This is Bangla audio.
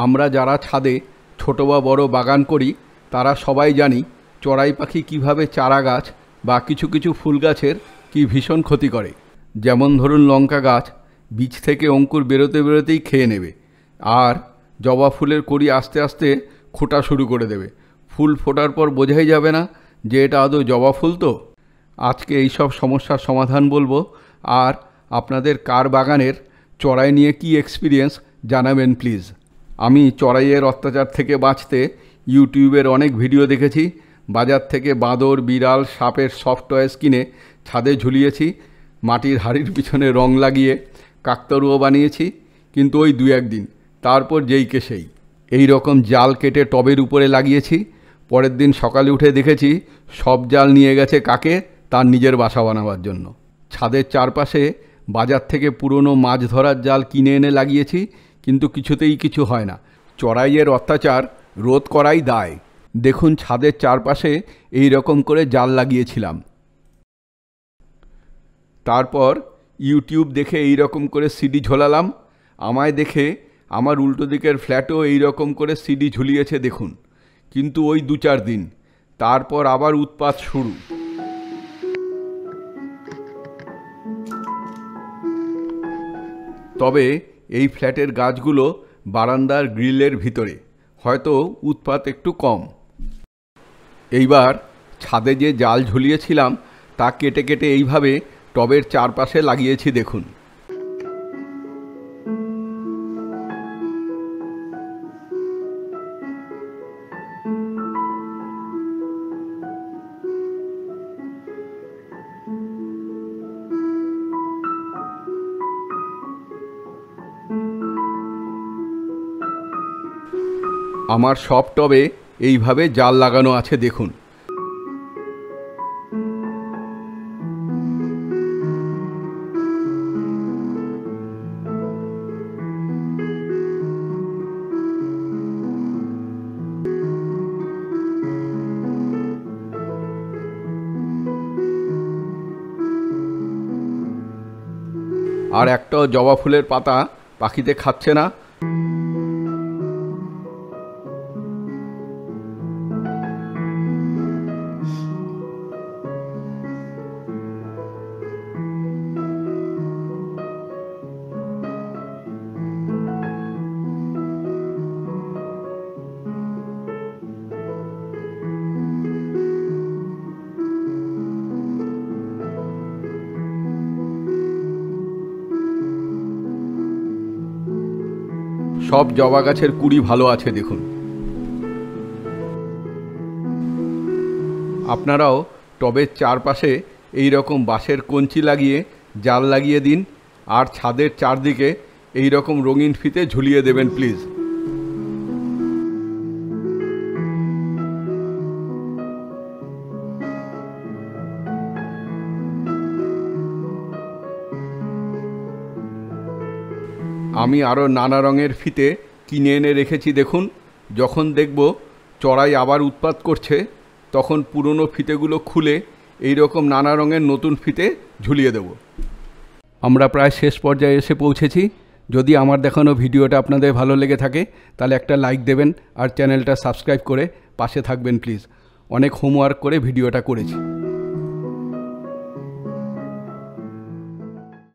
আমরা যারা ছাদে ছোট বা বড় বাগান করি তারা সবাই জানি চড়াই পাখি কীভাবে চারা গাছ বা কিছু কিছু ফুল গাছের কি ভীষণ ক্ষতি করে। যেমন ধরুন লঙ্কা গাছ বীজ থেকে অঙ্কুর বেরোতে বেরোতেই খেয়ে নেবে, আর জবা ফুলের কড়ি আস্তে আস্তে খোঁটা শুরু করে দেবে। ফুল ফোটার পর বোঝাই যাবে না যে এটা আদৌ জবা ফুল তো। আজকে এই সব সমস্যার সমাধান বলবো, আর আপনাদের কার বাগানের চড়াই নিয়ে কি এক্সপিরিয়েন্স জানাবেন প্লিজ। আমি চড়াইয়ের অত্যাচার থেকে বাঁচতে ইউটিউবের অনেক ভিডিও দেখেছি। বাজার থেকে বাঁদর, বিড়াল, সাপের সফট টয়েস কিনে ছাদে ঝুলিয়েছি, মাটির হাঁড়ির পিছনে রং লাগিয়ে কাকতারুও বানিয়েছি, কিন্তু ওই 2-1 দিন, তারপর যেইকে সেই। এই রকম জাল কেটে টবের উপরে লাগিয়েছি, পরের দিন সকালে উঠে দেখেছি সব জাল নিয়ে গেছে কাকে তার নিজের বাসা বানাবার জন্য। ছাদের চারপাশে বাজার থেকে পুরনো মাছ ধরার জাল কিনে এনে লাগিয়েছি, কিন্তু কিছুতেই কিছু হয় না। চড়াইয়ের অত্যাচার রোধ করাই দায়। দেখুন ছাদের চারপাশে এই রকম করে জাল লাগিয়েছিলাম, তারপর ইউটিউব দেখে এই রকম করে সিডি ঝোলালাম। আমায় দেখে আমার উল্টো দিকের ফ্ল্যাটেও এই রকম করে সিডি ঝুলিয়েছে দেখুন, কিন্তু ওই 2-4 দিন, তারপর আবার উৎপাত শুরু। তবে এই ফ্ল্যাটের গাছগুলো বারান্দার গ্রিলের ভিতরে, হয়তো উৎপাত একটু কম। এইবার ছাদে যে জাল ঝুলিয়েছিলাম তা কেটে কেটে এইভাবে টবের চারপাশে লাগিয়েছি দেখুন। আমার সব টবে এইভাবে জাল লাগানো আছে দেখুন। আর একটাও জবা ফুলের পাতা পাখিতে খাচ্ছে না। সব জবা গাছের কুড়ি ভালো আছে দেখুন। আপনারাও টবের চারপাশে এই রকম বাঁশের কঞ্চি লাগিয়ে জাল লাগিয়ে দিন, আর ছাদের চারদিকে এই রকম রঙিন ফিতে ঝুলিয়ে দেবেন প্লিজ। আমি আরও নানা রঙের ফিতে কিনে এনে রেখেছি দেখুন। যখন দেখব চড়াই আবার উৎপাত করছে, তখন পুরনো ফিতেগুলো খুলে এই রকম নানা রঙের নতুন ফিতে ঝুলিয়ে দেব। আমরা প্রায় শেষ পর্যায়ে এসে পৌঁছেছি। যদি আমার দেখানো ভিডিওটা আপনাদের ভালো লেগে থাকে তাহলে একটা লাইক দেবেন, আর চ্যানেলটা সাবস্ক্রাইব করে পাশে থাকবেন প্লিজ। অনেক হোমওয়ার্ক করে ভিডিওটা করেছি।